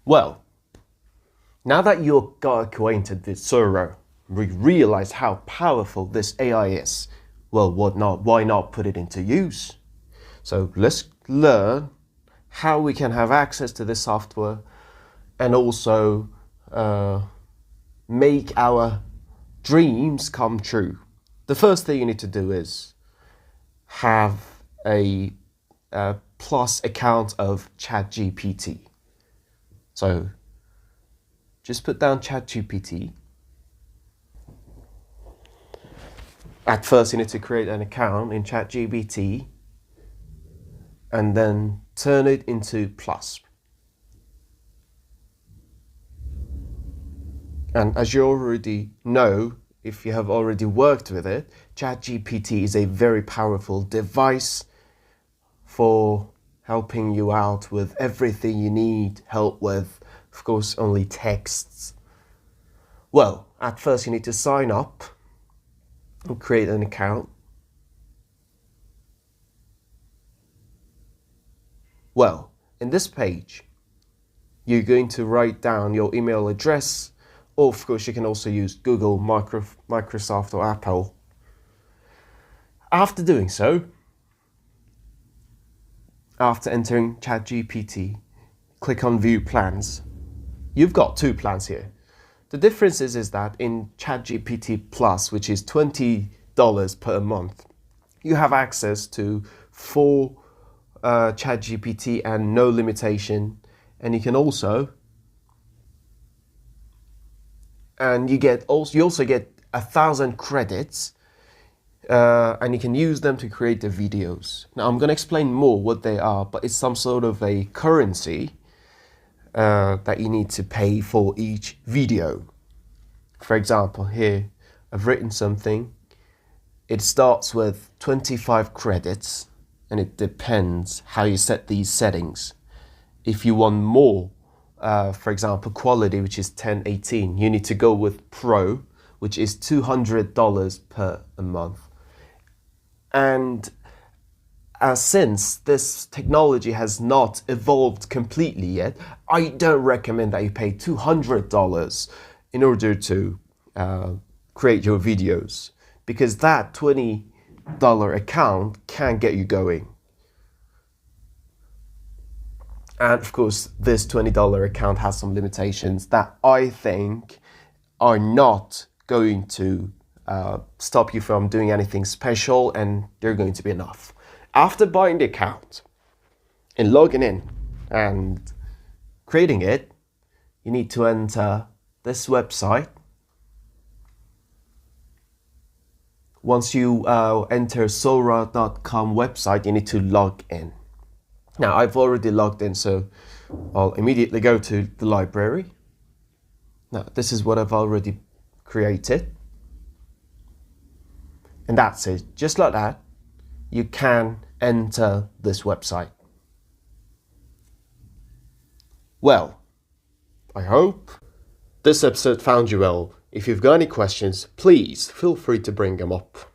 Well, now that you got acquainted with Sora, we realize how powerful this AI is. Well, why not put it into use? So let's learn how we can have access to this software and also make our dreams come true. The first thing you need to do is have a plus account of ChatGPT. So just put down ChatGPT. At first you need to create an account in ChatGPT and then turn it into plus. And as you already know, if you have already worked with it, ChatGPT is a very powerful device for helping you out with everything you need help with, of course, only texts. Well, at first you need to sign up and create an account. Well, in this page, you're going to write down your email address, or of course you can also use Google, Microsoft or Apple. After doing so, after entering ChatGPT, click on View Plans. You've got two plans here. The difference is that in ChatGPT Plus, which is $20 per month, you have access to 4 ChatGPT and no limitation, and you can also you also get 1,000 credits, and you can use them to create the videos. Now I'm going to explain more what they are, but it's some sort of a currency that you need to pay for each video. For example, here I've written something. It starts with 25 credits, and it depends how you set these settings. If you want more, for example, quality, which is 1080, you need to go with Pro, which is $200 per month. And since this technology has not evolved completely yet, I don't recommend that you pay $200 in order to create your videos, because that $20 account can get you going. And of course, this $20 account has some limitations that I think are not going to stop you from doing anything special, and they're going to be enough. After buying the account and logging in and creating it, you need to enter this website. Once you enter Sora.com website, you need to log in. Now, I've already logged in, so I'll immediately go to the library. Now, this is what I've already created. And that's it. Just like that, you can enter this website. Well, I hope this episode found you well. If you've got any questions, please feel free to bring them up.